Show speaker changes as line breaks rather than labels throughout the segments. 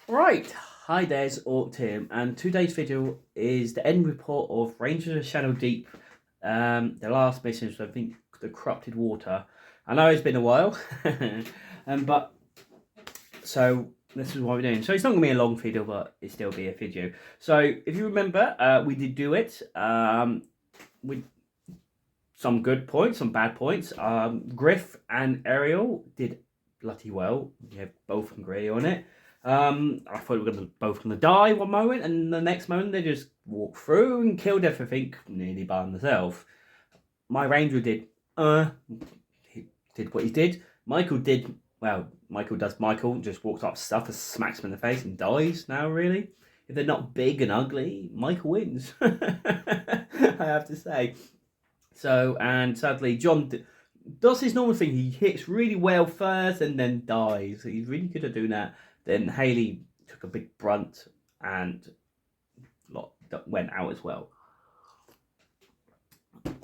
Right, hi there's Orc here, and today's video is the end report of Rangers of Shadow Deep, the last mission, so I think the Corrupted Water. I know it's been a while, but so this is what we're doing. So it's not going to be a long video, but it still be a video. So if you remember, we did do it with some good points, some bad points. Griff and Ariel did bloody well. We have both agree on it. I thought we were both gonna die one moment, and the next moment they just walked through and killed everything nearly by themselves. My ranger did, he did what he did. Michael did well. Michael does Michael, just walks up stuff and smacks him in the face and dies. Now, really, if they're not big and ugly, Michael wins. I have to say. So, and sadly, John does his normal thing. He hits really well first and then dies. He's really good at doing that. Then Haley took a big brunt and went out as well.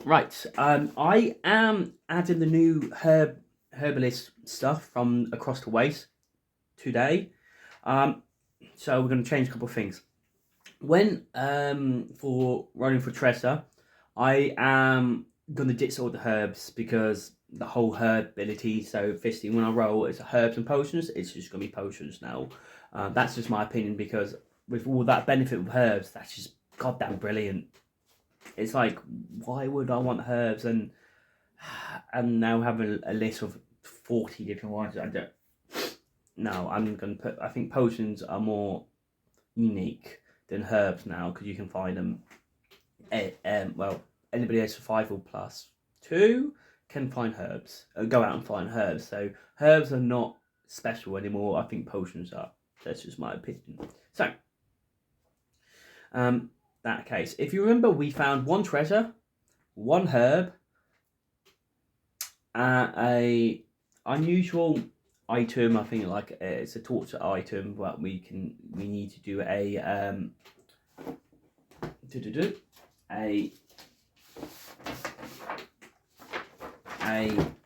Right, I am adding the new herbalist stuff from Across the Waste today. So we're going to change a couple of things. When for running for Tressa, I am gonna ditch all the herbs because the whole herb ability. So fisting when I roll, it's herbs and potions. It's just gonna be potions now. That's just my opinion because with all that benefit of herbs, that's just goddamn brilliant. It's like, why would I want herbs and now have a list of 40 different ones? I don't. No, I'm gonna put. I think potions are more unique than herbs now because you can find them. Well, anybody has survival +2 can find herbs. Go out and find herbs. So herbs are not special anymore. I think potions are. That's just my opinion. So, that case, if you remember, we found one treasure, one herb, a unusual item. I think like it's a torture item, but we need to do a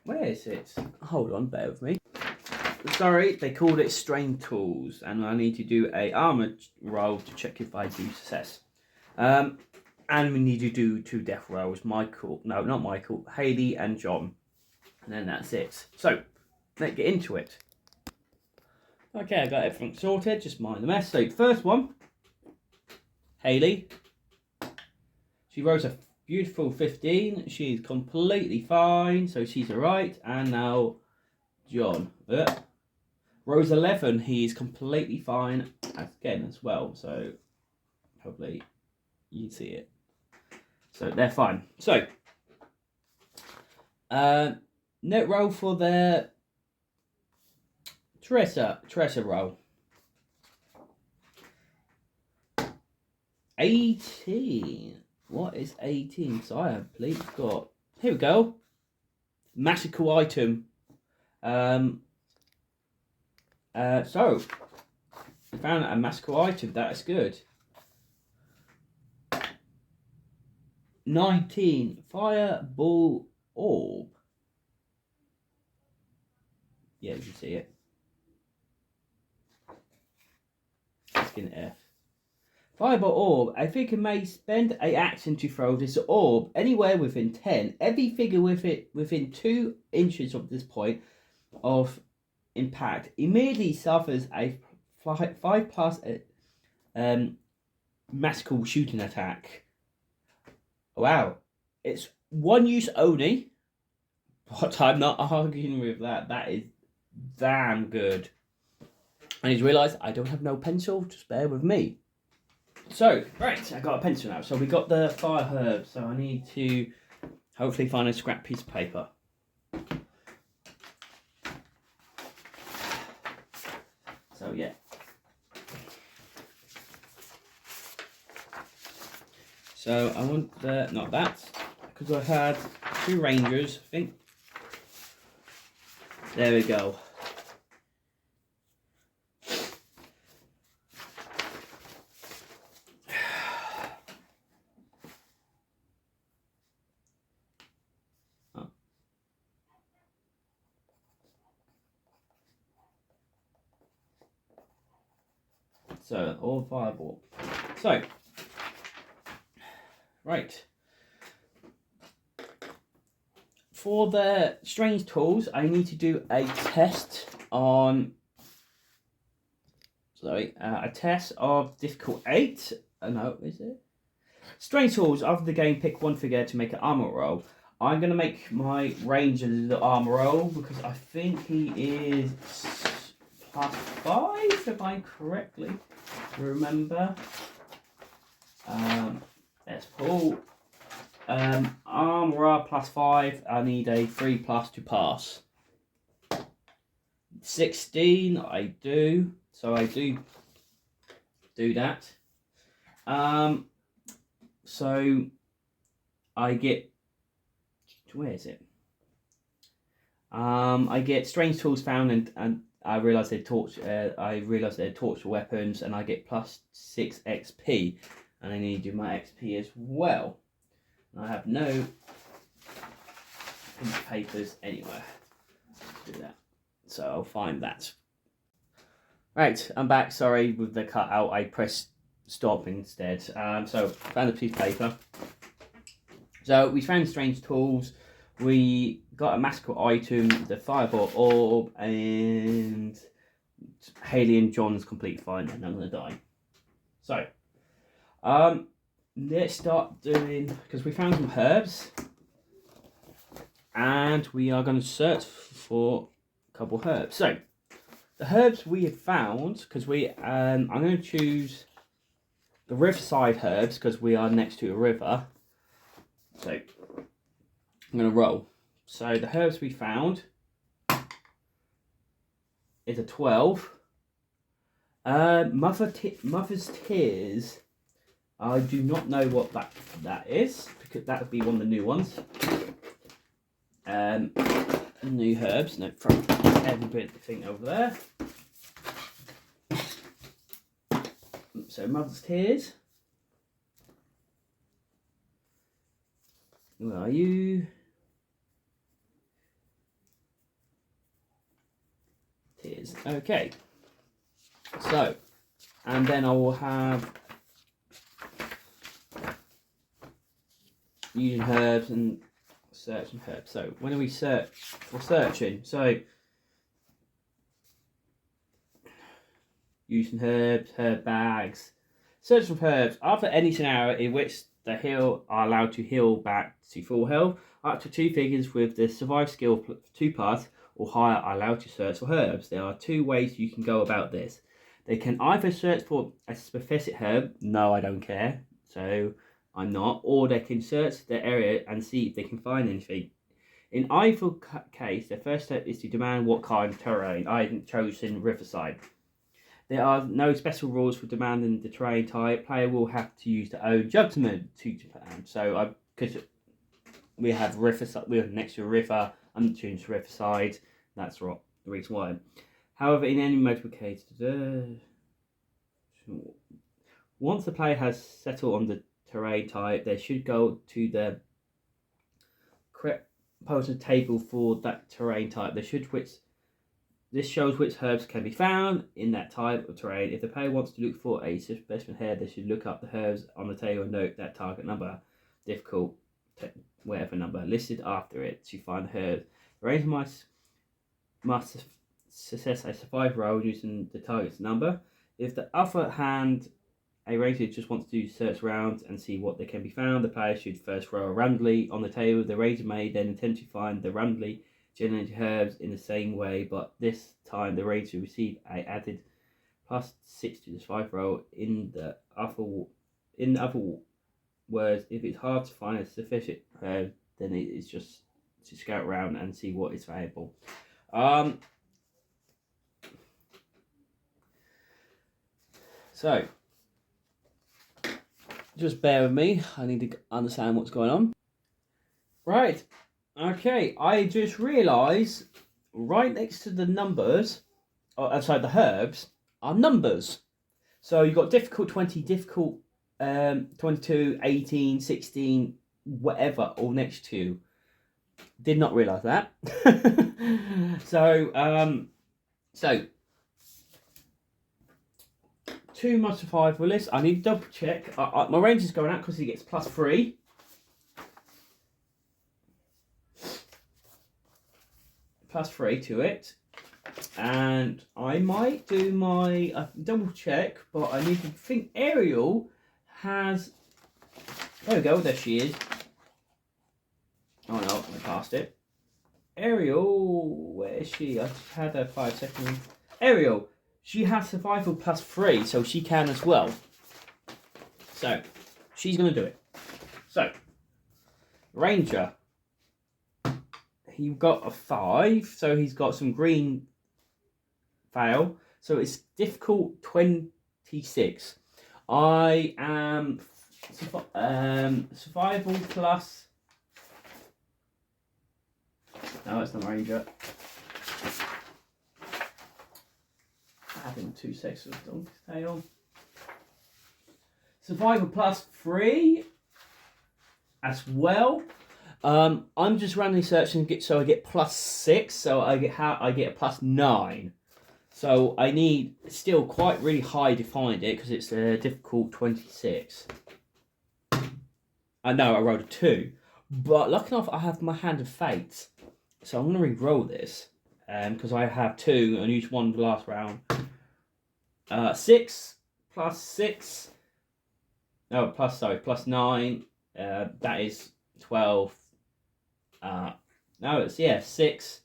where is it? Hold on, bear with me. Sorry, they called it strain tools, and I need to do a armor roll to check if I do success. And we need to do 2 death rolls. Michael, no, not Michael, Haley and John, and then that's it. So let's get into it. Okay, I got everything sorted. Just mind the mess. So first one, Haley. She rolls a beautiful 15. She's completely fine, so she's alright. And now John. Rose 11, he's completely fine again as well, so hopefully you see it. So they're fine. So, net roll for the Tressa roll. 18. What is 18? So I have please got. Here we go. Magical item. So we found a magical item. That is good. 19 fireball orb. Yeah, you can see it. Skin F. Fireball orb. A figure may spend a action to throw this orb anywhere within 10. Every figure with it within 2 inches of this point of impact immediately suffers a 5+ magical shooting attack. Wow, it's 1 use only, but I'm not arguing with that. That is damn good. I need to realise I don't have no pencil. Just bear with me. So, right, I got a pencil now. So we got the fire herb. So I need to hopefully find a scrap piece of paper. So yeah. So I want the, not that, because I had 2 rangers, I think. There we go. So, all fireball. So, right. For the strange tools, I need to do a test on. Sorry, a test of difficult 8. No, is it? Strange tools. After the game, pick one figure to make an armor roll. I'm going to make my ranger the armor roll because I think he is +5, if I correctly remember. Let's pull armor +5. I need a 3+ to pass. 16, I do. So I do that. So I get, where is it? I get strange tools found, and I realise they're torch. I realise they're torture weapons, and I get +6 XP, and I need to do my XP as well. And I have no papers anywhere to do that, so I'll find that. Right, I'm back. Sorry with the cutout. I pressed stop instead. So found a piece of paper. So we found strange tools. We got a magical item, the fireball orb, and Haley and John's complete fine, and I'm gonna die. So, let's start doing, because we found some herbs, and we are going to search for a couple of herbs. So, the herbs we have found, because I'm going to choose the riverside herbs because we are next to a river. So, I'm going to roll. So, the herbs we found is a 12. Mother's Tears. I do not know what that is, because that would be one of the new ones. New herbs, no, from everything over there. So Mother's Tears. Where are you? Tears. Okay. So, and then I will have using herbs and searching herbs. So when do we search for searching? So using herbs, herb bags. Search for herbs. After any scenario in which the heal are allowed to heal back to full health, up to 2 figures with the survive skill 2+ or higher are allowed to search for herbs. There are 2 ways you can go about this. They can either search for a specific herb. No, I don't care. So I'm not. Or they can search the area and see if they can find anything. In either case, the first step is to demand what kind of terrain. I haven't chosen Riverside. There are no special rules for demanding the terrain type. Player will have to use their own judgment to demand. So because we have Riverside, we're next to a river. I'm choosing Riverside. That's the reason why. However, in any multiple case, once the player has settled on the terrain type, they should go to the correct poster table for that terrain type. This shows which herbs can be found in that type of terrain. If the player wants to look for a specimen herb, they should look up the herbs on the table and note that target number, difficult, whatever number, listed after it to find the herb. The ranger must success a survive roll using the target's number. If the other hand, a ranger just wants to search around and see what they can be found, the player should first roll randomly on the table. The ranger may then attempt to find the randomly generated herbs in the same way, but this time the ranger will receive a added +6 to the survive roll. In the other words, if it's hard to find a sufficient herb, then it's just to scout around and see what is valuable. So, just bear with me. I need to understand what's going on. Right. Okay. I just realised right next to the numbers, outside the herbs, are numbers. So you've got difficult 20, difficult 22, 18, 16, whatever, all next to. Did not realise that. So 2 my survival list. I need to double check. My ranger's going out because he gets +3. +3 to it. And I might do my double check, but I need to think Ariel has. There we go, there she is. Oh no, I passed it. Ariel, where is she? I just had her 5 seconds. Ariel, she has survival +3, so she can as well. So, she's going to do it. So, Ranger. He got a 5, so he's got some green fail. So it's difficult 26. I am survival plus. No, it's not Ranger. Having 2 seconds of Donkey's Tail. Survival +3 as well. I'm just randomly searching so I get +6, so I get a +9. So I need still quite really high to find it because it's a difficult 26. I know I rolled a 2, but lucky enough I have my Hand of Fate, so I'm gonna re-roll this because I have 2 and use 1 the last round. 6 plus 6. No, +9. That is 12. No, it's 6.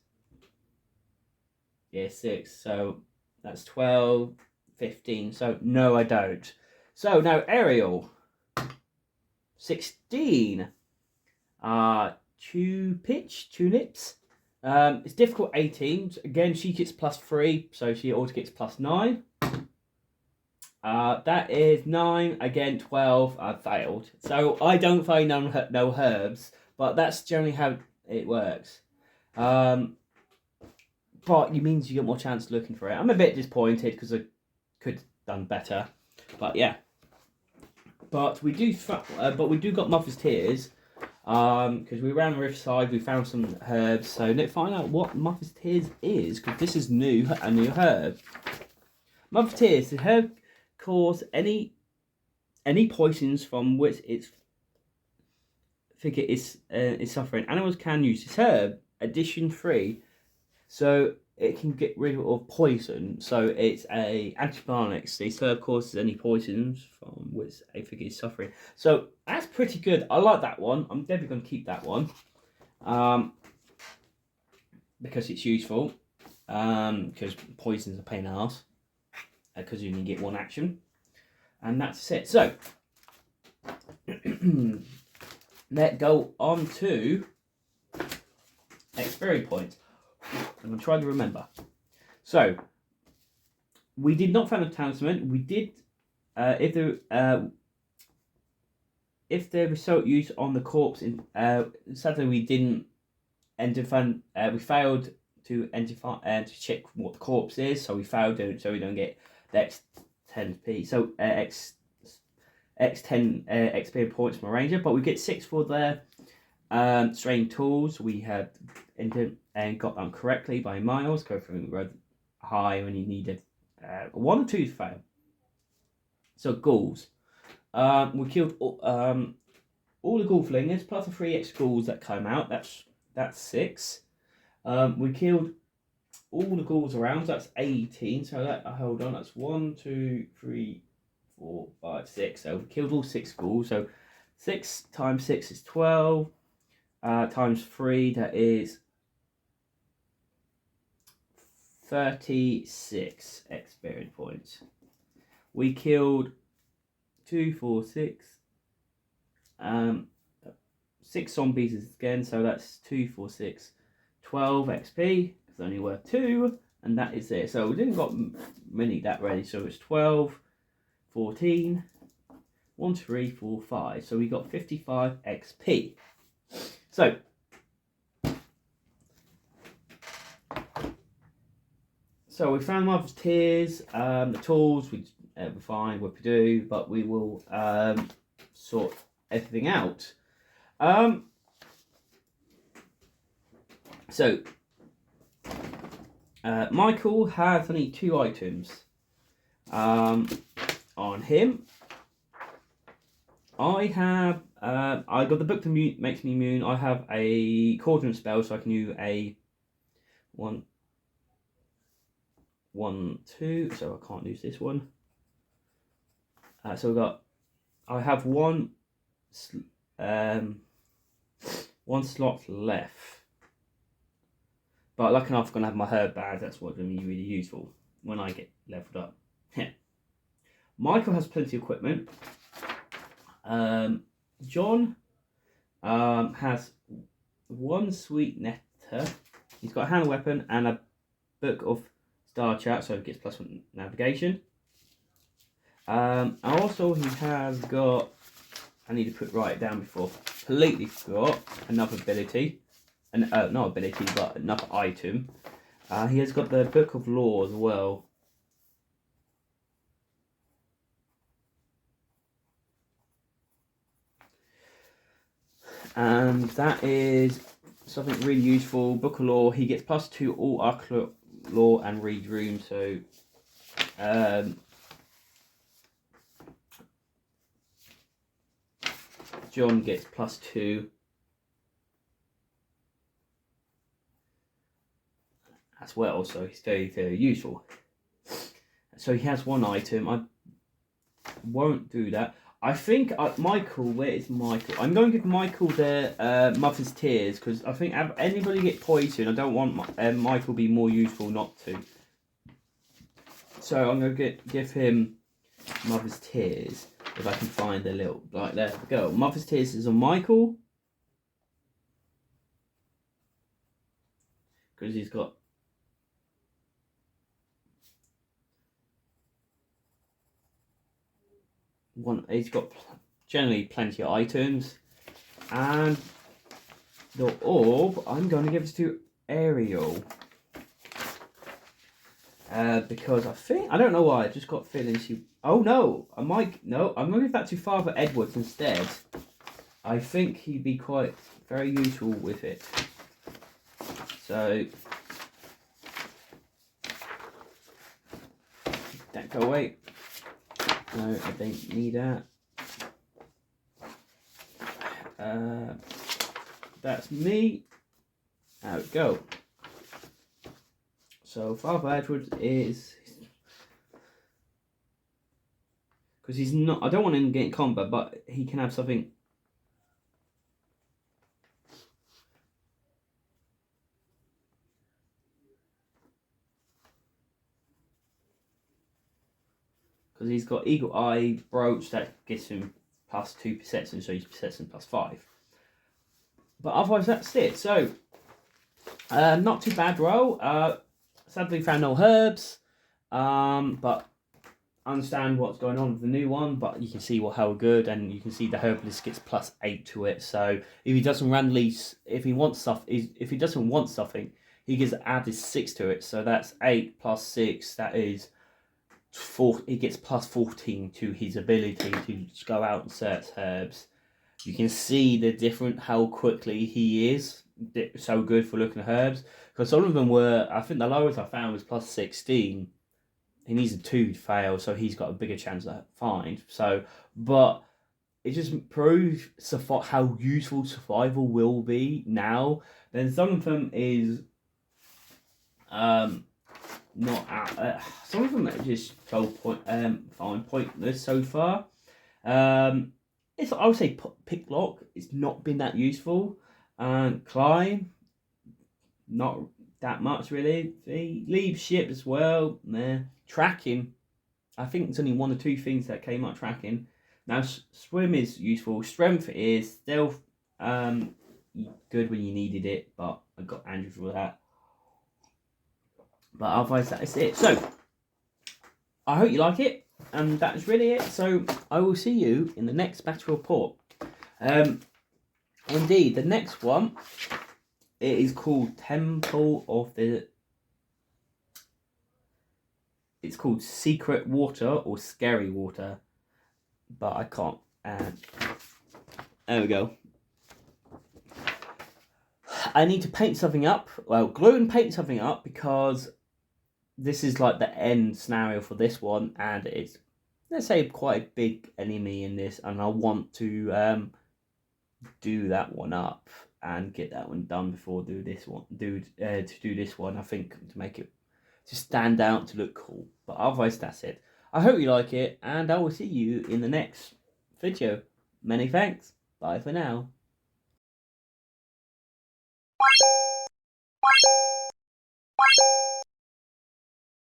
Yeah, 6. So that's 12, 15. So no, I don't. So now Ariel, 16. Tulips. It's difficult 18. Again, she gets +3, so she also gets +9. That is 9. Again, 12. I failed. So I don't find no herbs, but that's generally how it works. But it means you get more chance looking for it. I'm a bit disappointed because I could have done better. But yeah. But we do got Mother's Tears. Because we ran Riverside, we found some herbs. So let's find out what Mother's Tears is, because this is a new herb. Mother's Tears, the herb cause any poisons from which its figure is suffering. Animals can use this herb, addition 3, so it can get rid of poison. So it's a antibiotics. This herb causes any poisons from which a figure is suffering. So that's pretty good. I like that one. I'm definitely going to keep that one, because it's useful. Because poison's a pain in the ass. Because you only get 1 action, and that's it. So let's go on to experience points. I'm going to try to remember. So we did not find a talisman. We did if the result used on the corpse in sadly we didn't we failed to identify to check what the corpse is, so we failed so we don't get the X10p. So X10 experience points from a ranger, but we get 6 for the strain tools. We have entered and got them correctly by miles. Go from road high when you needed 1 or 2 to fail. So ghouls. We killed all the ghoul flingers plus the 3 extra ghouls that came out. That's 6. We killed all the ghouls around. So that's 18. So that hold on. That's 1, 2, 3, 4, 5, 6. So we killed all 6 ghouls. So 6 times 6 is 12. Times 3, that is 36 experience points. We killed 2, 4, 6. 6 zombies again, so that's 2, 4, 6, 12 XP. It's only worth 2, and that is it. So we didn't got many that ready. So it's 12, 14, 1, 3, 4, 5. So we got 55 XP. So we found Mother's Tears, the tools, we find what we do, but we will sort everything out. Michael has only 2 items. on him, I have I got the book that makes me immune. I have a cauldron spell, so I can use a 1, 1, 2. So I can't use this one. So I have one slot left. But lucky enough, I'm going to have my herb bag. That's what's going to be really useful when I get leveled up. Michael has plenty of equipment. John has one sweet nectar. He's got a hand weapon and a book of star chart, so he gets +1 navigation. Also, he has got, I need to write it down before completely forgot, another ability. Not ability, but another item. He has got the Book of Law as well. And that is something really useful. Book of Law, he gets +2 all Arcane Law and Read Room, so John gets +2 as well, so he's very, very useful. So he has one item. I won't do that. I think Michael, where is Michael? I'm going to give Michael the Mother's Tears, because I think if anybody get poisoned, I don't want Michael be more useful not to. So I'm going to give him Mother's Tears, if I can find the little, like, there we go. Mother's Tears is on Michael, because he's got he's got generally plenty of items, and the orb I'm going to give it to Ariel, because I don't know why, I just got feeling she. Oh no, I'm going to give that to Father Edwards instead. I think he'd be quite very useful with it. So that go away. No, I don't need that. That's me. There we go. So Father Edward is, because he's not, I don't want him to get in combat, but he can have something. Because he's got Eagle Eye Brooch that gives him +2 perception, so he's perception +5. But otherwise, that's it. So, not too bad roll. Sadly, found no herbs, but I understand what's going on with the new one. But you can see how good, and you can see the herbalist gets +8 to it. So if he doesn't randomly, if he doesn't want something, he gets added 6 to it. So that's 8 + 6. That is 4. He gets +14 to his ability to just go out and search herbs. You can see the different how quickly he is so good for looking at herbs, because some of them were, I think the lowest I found was +16. He needs a 2 to fail, so he's got a bigger chance to find. So, but it just proves how useful survival will be now. Then some of them is not at, some of them are just so pointless so far. It's, I would say, pick lock. It's not been that useful. Climb, not that much really. Leave ship as well. Nah. Tracking, I think there's only 1 or 2 things that came up tracking. Now swim is useful. Strength is stealth. Good when you needed it, but I got Andrew for that. But otherwise, that is it. So I hope you like it, and that's really it. So I will see you in the next battle report. Indeed, the next one, it is called Temple of the. It's called Secret Water or Scary Water, but I can't. There we go. I need to paint something up. Well, glue and paint something up, because this is like the end scenario for this one, and it's let's say, quite a big enemy in this, and I want to do that one up and get that one done before do this one. To do this one, I think, to make it to stand out, to look cool. But otherwise, that's it. I hope you like it, and I will see you in the next video. Many thanks. Bye for now.